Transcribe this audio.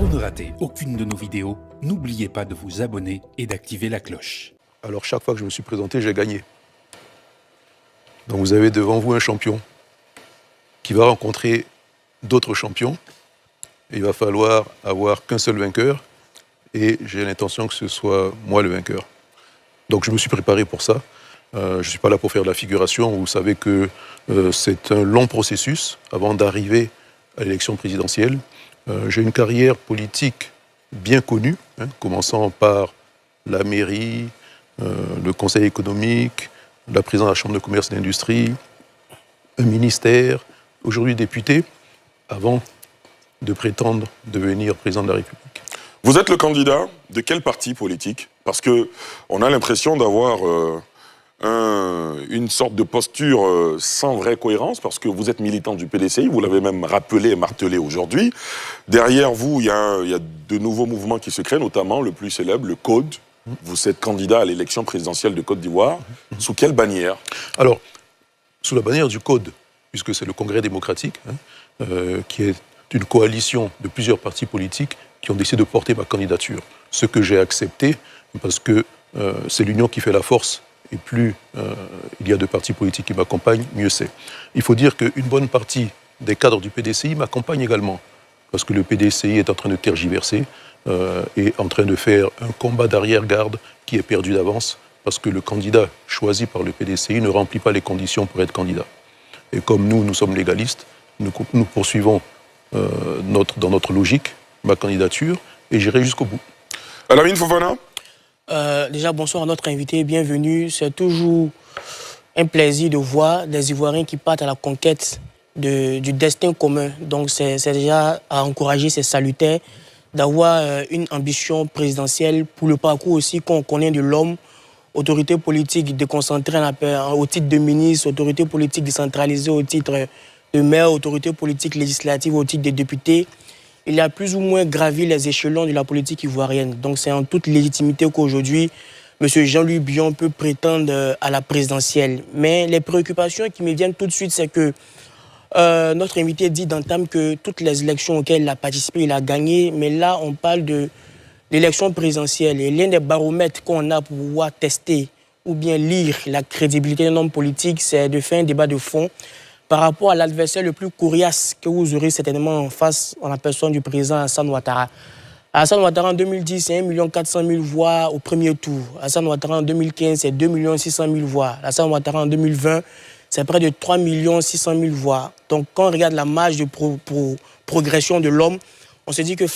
Pour ne rater aucune de nos vidéos, n'oubliez pas de vous abonner et d'activer la cloche. Alors chaque fois que je me suis présenté, j'ai gagné. Donc vous avez devant vous un champion qui va rencontrer d'autres champions. Et il va falloir avoir qu'un seul vainqueur. Et j'ai l'intention que ce soit moi le vainqueur. Donc je me suis préparé pour ça. Je ne suis pas là pour faire de la figuration. Vous savez que c'est un long processus avant d'arriver à l'élection présidentielle. J'ai une carrière politique bien connue, commençant par la mairie, le conseil économique, la présidence de la chambre de commerce et d'industrie, un ministère, aujourd'hui député, avant de prétendre devenir président de la République. Vous êtes le candidat de quel parti politique? Parce qu'on a l'impression d'avoir une sorte de posture sans vraie cohérence, parce que vous êtes militant du PDCI, vous l'avez même rappelé et martelé aujourd'hui. Derrière vous, il y a de nouveaux mouvements qui se créent, notamment le plus célèbre, le CODE. Vous êtes candidat à l'élection présidentielle de Côte d'Ivoire. Sous quelle bannière? Alors, sous la bannière du CODE, puisque c'est le Congrès démocratique, qui est une coalition de plusieurs partis politiques qui ont décidé de porter ma candidature. Ce que j'ai accepté, parce que c'est l'union qui fait la force, et plus il y a de partis politiques qui m'accompagnent, mieux c'est. Il faut dire qu'une bonne partie des cadres du PDCI m'accompagnent également, parce que le PDCI est en train de tergiverser, et en train de faire un combat d'arrière-garde qui est perdu d'avance, parce que le candidat choisi par le PDCI ne remplit pas les conditions pour être candidat. Et comme nous sommes légalistes, nous poursuivons dans notre logique ma candidature, et j'irai jusqu'au bout. Lamine Fofana? Déjà, bonsoir à notre invité, bienvenue. C'est toujours un plaisir de voir des Ivoiriens qui partent à la conquête du destin commun. Donc, c'est déjà à encourager, c'est salutaire d'avoir une ambition présidentielle pour le parcours aussi qu'on connaît de l'homme, autorité politique déconcentrée au titre de ministre, autorité politique décentralisée au titre de maire, autorité politique législative au titre de député. Il a plus ou moins gravi les échelons de la politique ivoirienne. Donc c'est en toute légitimité qu'aujourd'hui, M. Jean-Louis Bion peut prétendre à la présidentielle. Mais les préoccupations qui me viennent tout de suite, c'est que notre invité dit d'entame que toutes les élections auxquelles il a participé, il a gagné. Mais là, on parle de l'élection présidentielle. Et l'un des baromètres qu'on a pour pouvoir tester ou bien lire la crédibilité d'un homme politique, c'est de faire un débat de fond par rapport à l'adversaire le plus coriace que vous aurez certainement en face, en la personne du président Alassane Ouattara. Alassane Ouattara en 2010, c'est 1 400 000 voix au premier tour. Alassane Ouattara en 2015, c'est 2 600 000 voix. Alassane Ouattara en 2020, c'est près de 3 600 000 voix. Donc quand on regarde la marge de progression de l'homme, on se dit que